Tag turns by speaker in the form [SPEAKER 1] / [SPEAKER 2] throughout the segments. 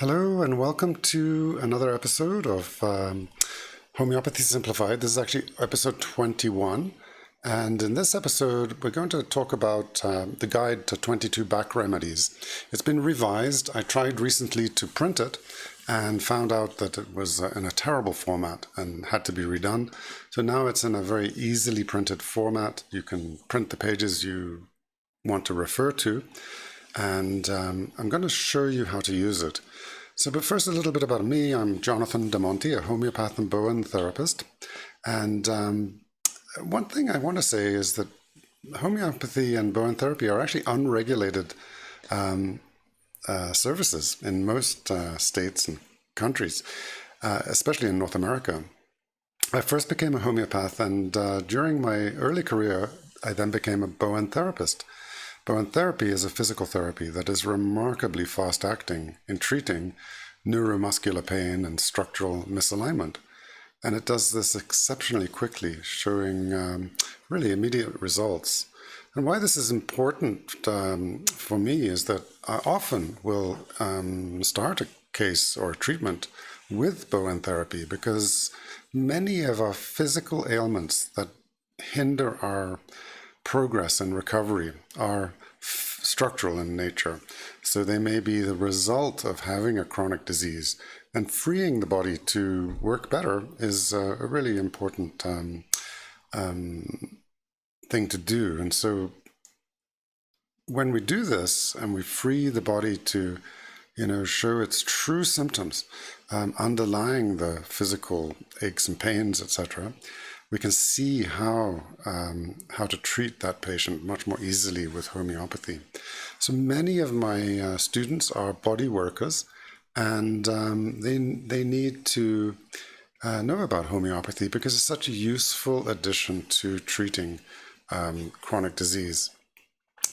[SPEAKER 1] Hello and welcome to another episode of Homeopathy Simplified. This is actually episode 21. And in this episode, we're going to talk about the guide to 22 back remedies. It's been revised. I tried recently to print it and found out that it was in a terrible format and had to be redone. So now it's in a very easily printed format. You can print the pages you want to refer to. And I'm going to show you how to use it. So, but first a little bit about me. I'm Jonathan Damonte, a homeopath and Bowen therapist. And one thing I want to say is that homeopathy and Bowen therapy are actually unregulated services in most states and countries, especially in North America. I first became a homeopath, and during my early career, I then became a Bowen therapist. Bowen therapy is a physical therapy that is remarkably fast-acting in treating neuromuscular pain and structural misalignment. And it does this exceptionally quickly, showing really immediate results. And why this is important for me is that I often will start a case or treatment with Bowen therapy because many of our physical ailments that hinder our progress and recovery are structural in nature. So they may be the result of having a chronic disease, and freeing the body to work better is a really important thing to do. And so when we do this and we free the body to show its true symptoms underlying the physical aches and pains, etc., we can see how to treat that patient much more easily with homeopathy. So many of my students are body workers, and they need to know about homeopathy because it's such a useful addition to treating chronic disease.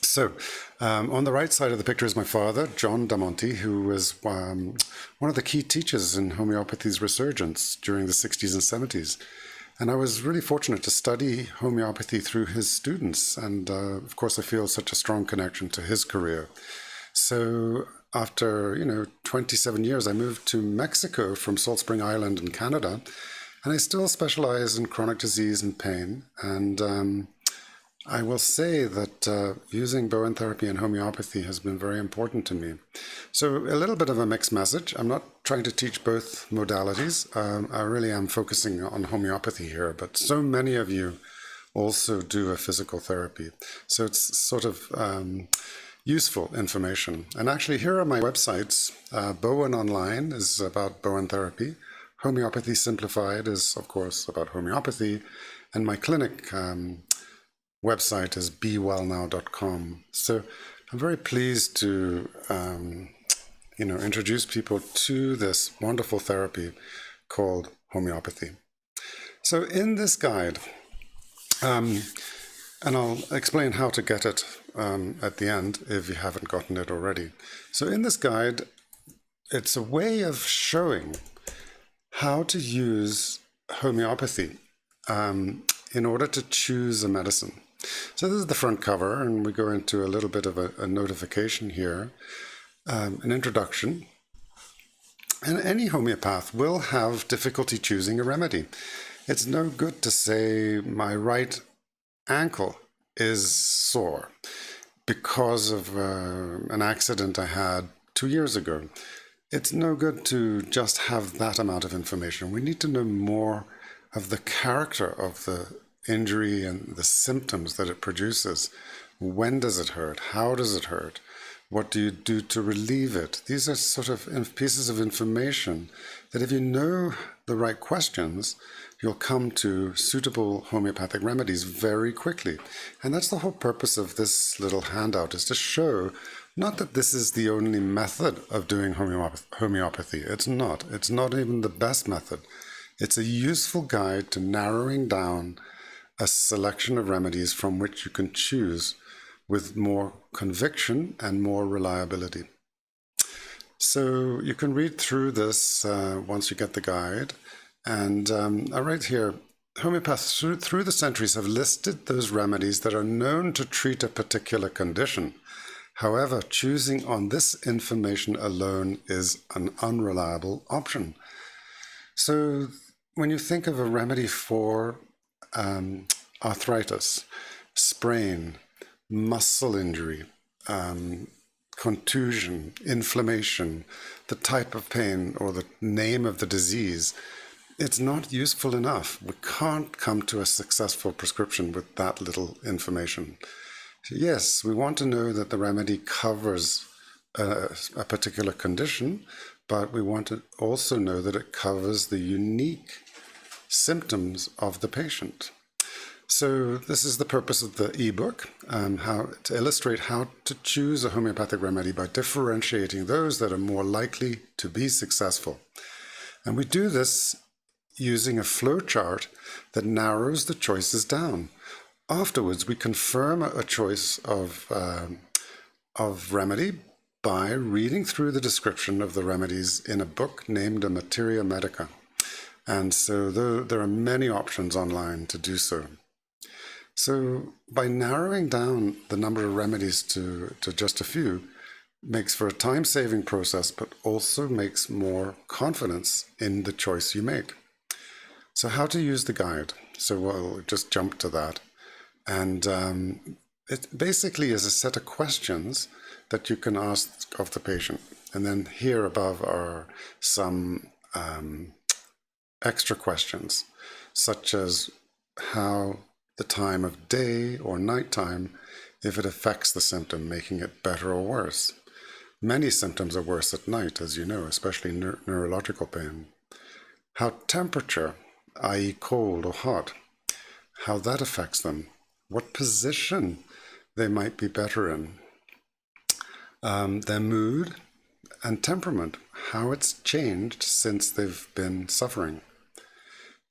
[SPEAKER 1] So on the right side of the picture is my father, John Damonte, who was one of the key teachers in homeopathy's resurgence during the 60s and 70s. And I was really fortunate to study homeopathy through his students. And of course, I feel such a strong connection to his career. So after, 27 years, I moved to Mexico from Salt Spring Island in Canada. And I still specialize in chronic disease and pain. And I will say that using Bowen therapy and homeopathy has been very important to me. So a little bit of a mixed message. I'm not trying to teach both modalities. I really am focusing on homeopathy here, but so many of you also do a physical therapy. So it's sort of useful information. And actually here are my websites. Bowen-Online is about Bowen therapy. Homeopathy Simplified is, of course, about homeopathy. And my clinic website is bewellnow.com. So I'm very pleased to, introduce people to this wonderful therapy called homeopathy. So in this guide, and I'll explain how to get it at the end if you haven't gotten it already. So in this guide, it's a way of showing how to use homeopathy in order to choose a medicine. So this is the front cover, and we go into a little bit of a notification here, an introduction. And any homeopath will have difficulty choosing a remedy. It's no good to say my right ankle is sore because of an accident I had 2 years ago. It's no good to just have that amount of information. We need to know more of the character of the injury and the symptoms that it produces. When does it hurt? How does it hurt? What do you do to relieve it? These are sort of pieces of information that if you know the right questions, you'll come to suitable homeopathic remedies very quickly. And that's the whole purpose of this little handout, is to show not that this is the only method of doing homeopathy. It's not. It's not even the best method. It's a useful guide to narrowing down a selection of remedies from which you can choose with more conviction and more reliability. So you can read through this once you get the guide. And I write here, homeopaths through the centuries have listed those remedies that are known to treat a particular condition. However, choosing on this information alone is an unreliable option. So when you think of a remedy for arthritis, sprain, muscle injury, contusion, inflammation, the type of pain or the name of the disease, it's not useful enough. We can't come to a successful prescription with that little information. Yes, we want to know that the remedy covers a particular condition, but we want to also know that it covers the unique symptoms of the patient. So this is the purpose of the ebook, how to illustrate how to choose a homeopathic remedy by differentiating those that are more likely to be successful. And we do this using a flow chart that narrows the choices down. Afterwards, we confirm a choice of remedy by reading through the description of the remedies in a book named a Materia Medica. And so there are many options online to do so. So by narrowing down the number of remedies to just a few, makes for a time-saving process, but also makes more confidence in the choice you make. So how to use the guide? So we'll just jump to that. And it basically is a set of questions that you can ask of the patient. And then here above are some extra questions, such as how the time of day or nighttime, if it affects the symptom, making it better or worse. Many symptoms are worse at night, as you know, especially neurological pain. How temperature, i.e. cold or hot, how that affects them. What position they might be better in. Their mood and temperament, how it's changed since they've been suffering.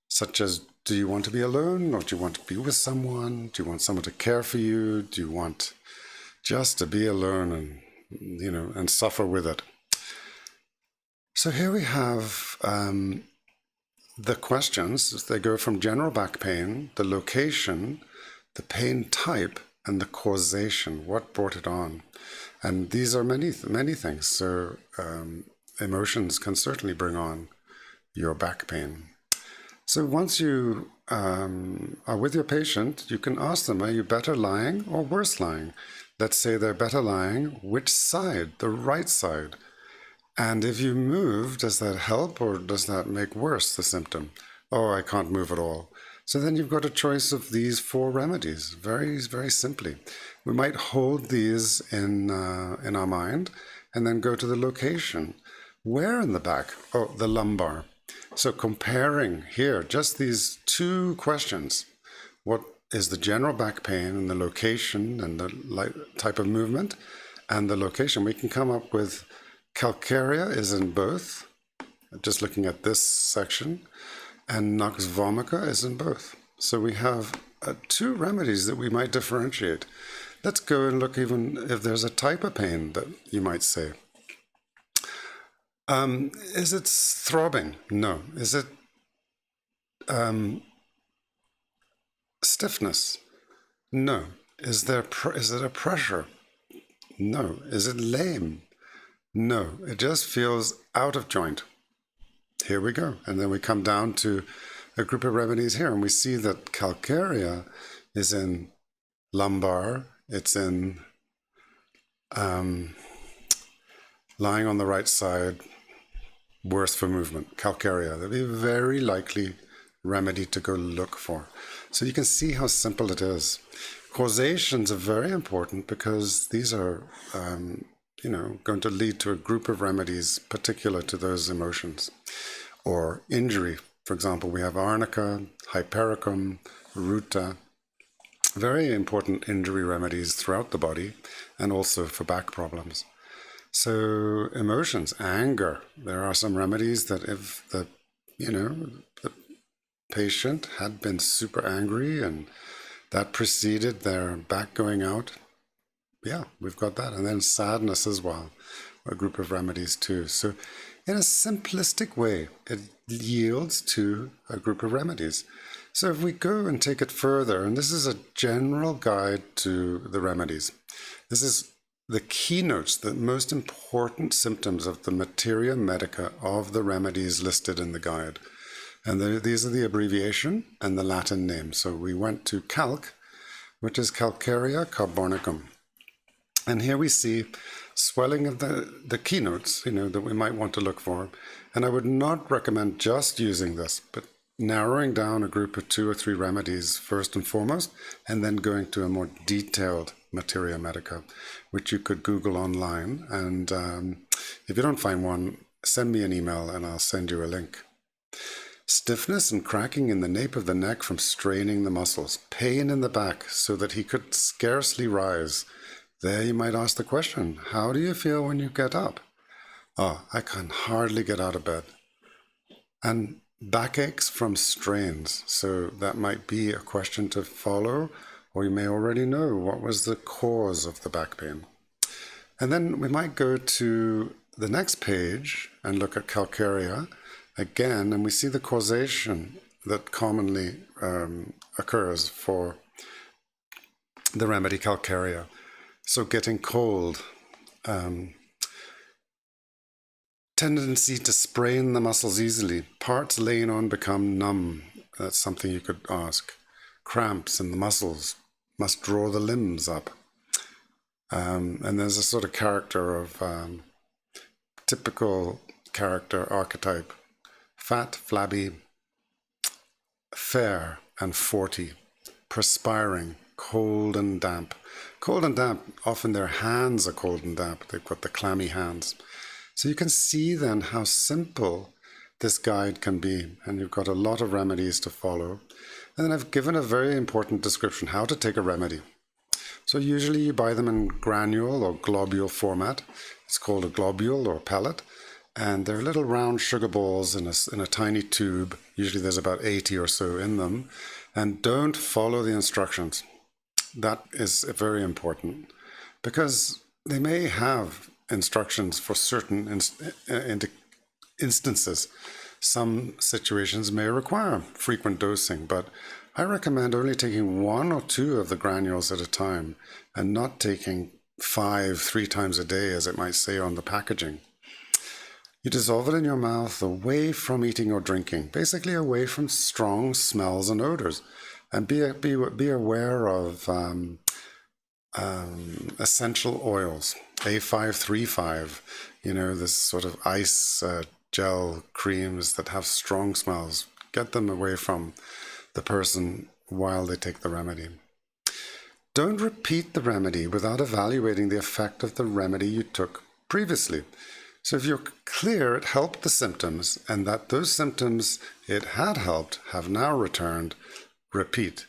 [SPEAKER 1] Such as, do you want to be alone or do you want to be with someone? Do you want someone to care for you? Do you want just to be alone and, and suffer with it? So here we have the questions. They go from general back pain, the location, the pain type, and the causation, what brought it on. And these are many things. So emotions can certainly bring on your back pain. So once you are with your patient, you can ask them, are you better lying or worse lying? Let's say they're better lying. Which side? The right side. And if you move, does that help or does that make worse the symptom? Oh, I can't move at all. So then you've got a choice of these 4 remedies, very, very simply. We might hold these in our mind and then go to the location. Where in the back? Oh, the lumbar. So comparing here, just these 2 questions. What is the general back pain and the location and the type of movement and the location? We can come up with calcarea is in both, just looking at this section, and nux vomica is in both. So we have 2 remedies that we might differentiate. Let's go and look even if there's a type of pain that you might say. Is it throbbing? No. Is it stiffness? No. Is it a pressure? No. Is it lame? No. It just feels out of joint. Here we go. And then we come down to a group of remedies here, and we see that calcarea is in lumbar. It's in lying on the right side, worse for movement, calcarea. That'd be a very likely remedy to go look for. So you can see how simple it is. Causations are very important because these are, going to lead to a group of remedies particular to those emotions. Or injury. For example, we have arnica, hypericum, ruta. Very important injury remedies throughout the body and also for back problems. So emotions, anger. There are some remedies that if the patient had been super angry and that preceded their back going out, yeah, we've got that. And then sadness as well, a group of remedies too. So in a simplistic way, it yields to a group of remedies. So if we go and take it further, and this is a general guide to the remedies. This is the keynotes, the most important symptoms of the materia medica of the remedies listed in the guide. And these are the abbreviation and the Latin name. So we went to calc, which is Calcarea carbonicum. And here we see swelling of the keynotes, that we might want to look for. And I would not recommend just using this, but narrowing down a group of 2 or 3 remedies first and foremost, and then going to a more detailed materia medica, which you could Google online. And if you don't find one, send me an email and I'll send you a link. Stiffness and cracking in the nape of the neck from straining the muscles. Pain in the back so that he could scarcely rise. There you might ask the question, how do you feel when you get up? Oh, I can hardly get out of bed. And backaches from strains. So that might be a question to follow, or you may already know what was the cause of the back pain. And then we might go to the next page and look at calcarea again, and we see the causation that commonly occurs for the remedy calcarea. So getting cold, tendency to sprain the muscles easily, parts laying on become numb. That's something you could ask. Cramps in the muscles must draw the limbs up. And there's a sort of character of typical character archetype. Fat, flabby, fair and 40, perspiring, cold and damp. Cold and damp, often their hands are cold and damp. They've got the clammy hands. So you can see then how simple this guide can be, and you've got a lot of remedies to follow. And then I've given a very important description, how to take a remedy. So usually you buy them in granule or globule format. It's called a globule or pellet. And they're little round sugar balls in a tiny tube. Usually there's about 80 or so in them. And don't follow the instructions. That is very important, because they may have instructions for certain instances. Some situations may require frequent dosing, but I recommend only taking 1 or 2 of the granules at a time and not taking 5 3 times a day, as it might say on the packaging. You dissolve it in your mouth away from eating or drinking, basically away from strong smells and odors. And be aware of essential oils, A535, this sort of ice gel creams that have strong smells. Get them away from the person while they take the remedy. Don't repeat the remedy without evaluating the effect of the remedy you took previously. So if you're clear it helped the symptoms and that those symptoms it had helped have now returned, repeat.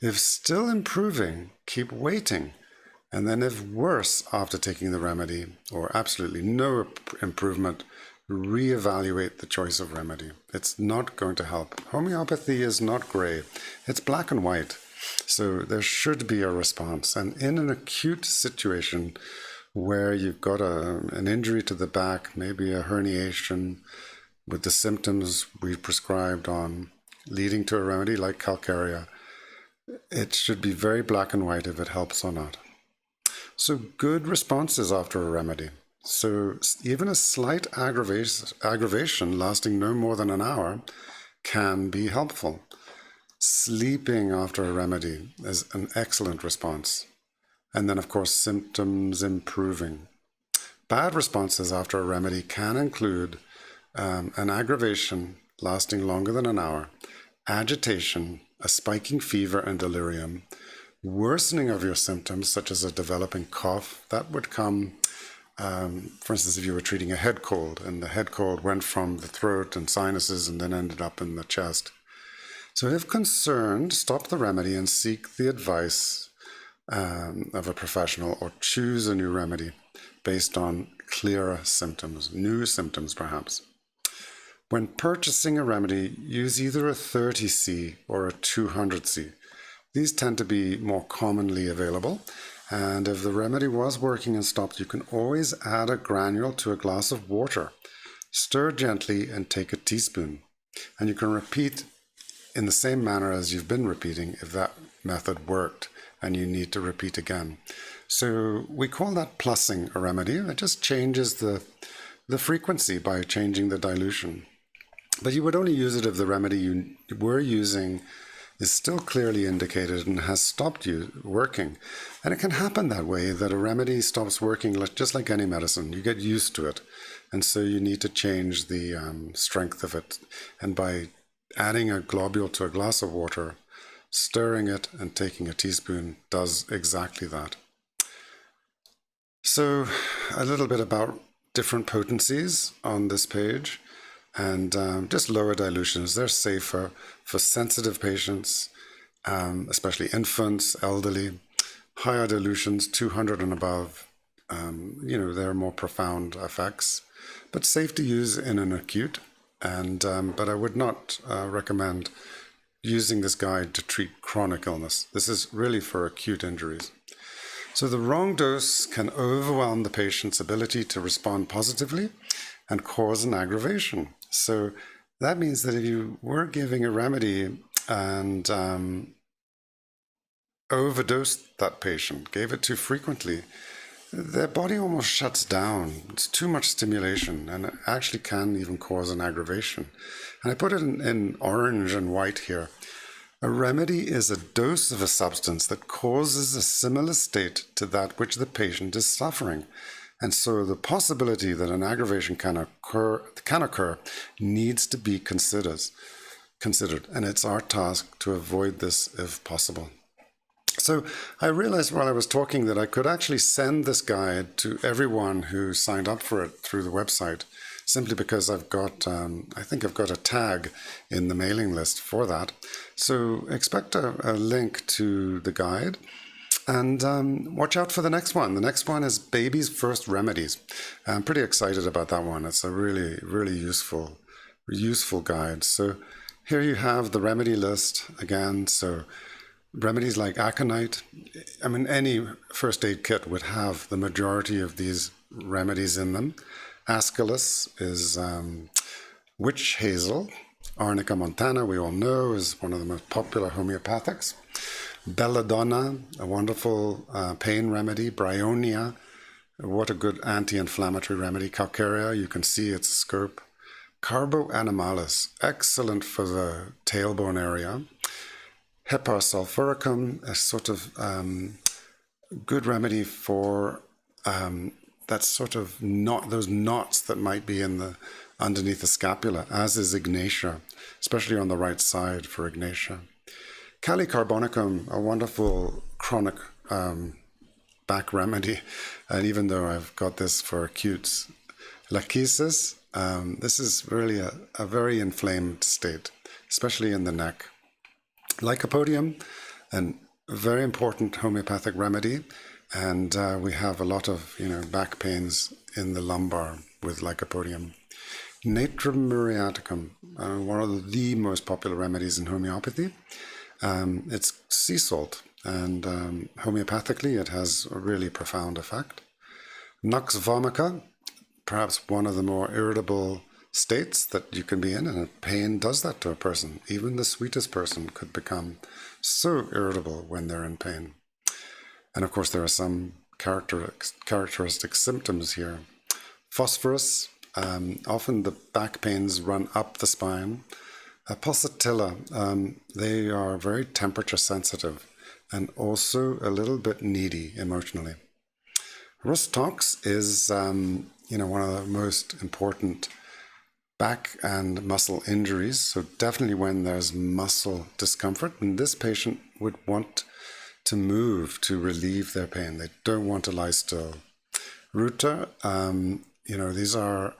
[SPEAKER 1] If still improving, keep waiting. And then if worse after taking the remedy or absolutely no improvement, reevaluate the choice of remedy. It's not going to help. Homeopathy is not grey. It's black and white. So there should be a response. And in an acute situation where you've got an injury to the back, maybe a herniation, with the symptoms we prescribed on leading to a remedy like calcarea, it should be very black and white if it helps or not. So good responses after a remedy. So even a slight aggravation lasting no more than an hour can be helpful. Sleeping after a remedy is an excellent response. And then, of course, symptoms improving. Bad responses after a remedy can include an aggravation lasting longer than an hour, agitation, a spiking fever and delirium, worsening of your symptoms, such as a developing cough. That would come, for instance, if you were treating a head cold, and the head cold went from the throat and sinuses and then ended up in the chest. So if concerned, stop the remedy and seek the advice of a professional, or choose a new remedy based on clearer symptoms, new symptoms perhaps. When purchasing a remedy, use either a 30C or a 200C. These tend to be more commonly available, and if the remedy was working and stopped, you can always add a granule to a glass of water. Stir gently and take a teaspoon. And you can repeat in the same manner as you've been repeating if that method worked and you need to repeat again. So we call that plussing a remedy. It just changes the frequency by changing the dilution. But you would only use it if the remedy you were using is still clearly indicated and has stopped working. And it can happen that way, that a remedy stops working just like any medicine. You get used to it. And so you need to change the strength of it. And by adding a globule to a glass of water, stirring it and taking a teaspoon does exactly that. So a little bit about different potencies on this page. And just lower dilutions. They're safer for sensitive patients, especially infants, elderly. Higher dilutions, 200 and above, there are more profound effects, but safe to use in an acute. But I would not recommend using this guide to treat chronic illness. This is really for acute injuries. So the wrong dose can overwhelm the patient's ability to respond positively and cause an aggravation. So that means that if you were giving a remedy and overdosed that patient, gave it too frequently, their body almost shuts down. It's too much stimulation, and it actually can even cause an aggravation. And I put it in orange and white here. A remedy is a dose of a substance that causes a similar state to that which the patient is suffering. And so the possibility that an aggravation can occur needs to be considered. And it's our task to avoid this if possible. So I realized while I was talking that I could actually send this guide to everyone who signed up for it through the website, simply because I've got, I think I've got a tag in the mailing list for that. So expect a link to the guide. And watch out for the next one. The next one is Baby's First Remedies. I'm pretty excited about that one. It's a really, really useful guide. So here you have the remedy list again. So remedies like aconite. I mean, any first aid kit would have the majority of these remedies in them. Aesculus is witch hazel. Arnica montana, we all know, is one of the most popular homeopathics. Belladonna, a wonderful pain remedy. Bryonia, what a good anti-inflammatory remedy. Calcarea, you can see its scope. Carbo animalis, excellent for the tailbone area. Hepa sulfuricum, a sort of good remedy for that sort of those knots that might be underneath the scapula, as is Ignatia, especially on the right side for Ignatia. Kali carbonicum, a wonderful chronic back remedy, and even though I've got this for acutes. Lachesis, this is really a very inflamed state, especially in the neck. Lycopodium, a very important homeopathic remedy, and we have a lot of back pains in the lumbar with lycopodium. Natrum muriaticum, one of the most popular remedies in homeopathy. It's sea salt, and homeopathically it has a really profound effect. Nux vomica, perhaps one of the more irritable states that you can be in, and pain does that to a person. Even the sweetest person could become so irritable when they're in pain. And of course there are some characteristic symptoms here. Phosphorus, often the back pains run up the spine. Pulsatilla, they are very temperature sensitive and also a little bit needy emotionally. Rhus tox is, one of the most important back and muscle injuries. So definitely when there's muscle discomfort, and this patient would want to move to relieve their pain. They don't want to lie still. Ruta, these are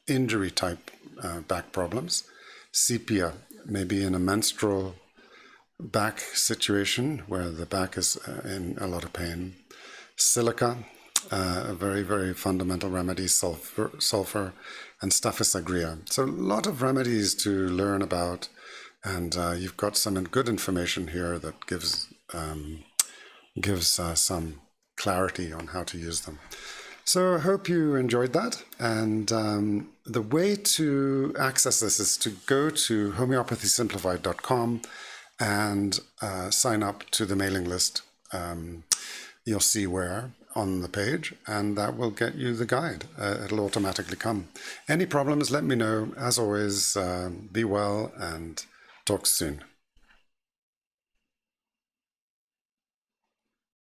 [SPEAKER 1] injury type back problems. Sepia, maybe in a menstrual back situation where the back is in a lot of pain. Silica, a very, very fundamental remedy, sulfur, and Staphylos aureus. So a lot of remedies to learn about, and you've got some good information here that gives some clarity on how to use them. So I hope you enjoyed that, and the way to access this is to go to homeopathysimplified.com and sign up to the mailing list you'll see where on the page, and that will get you the guide. It'll automatically come. Any problems, let me know. As always, be well and talk soon.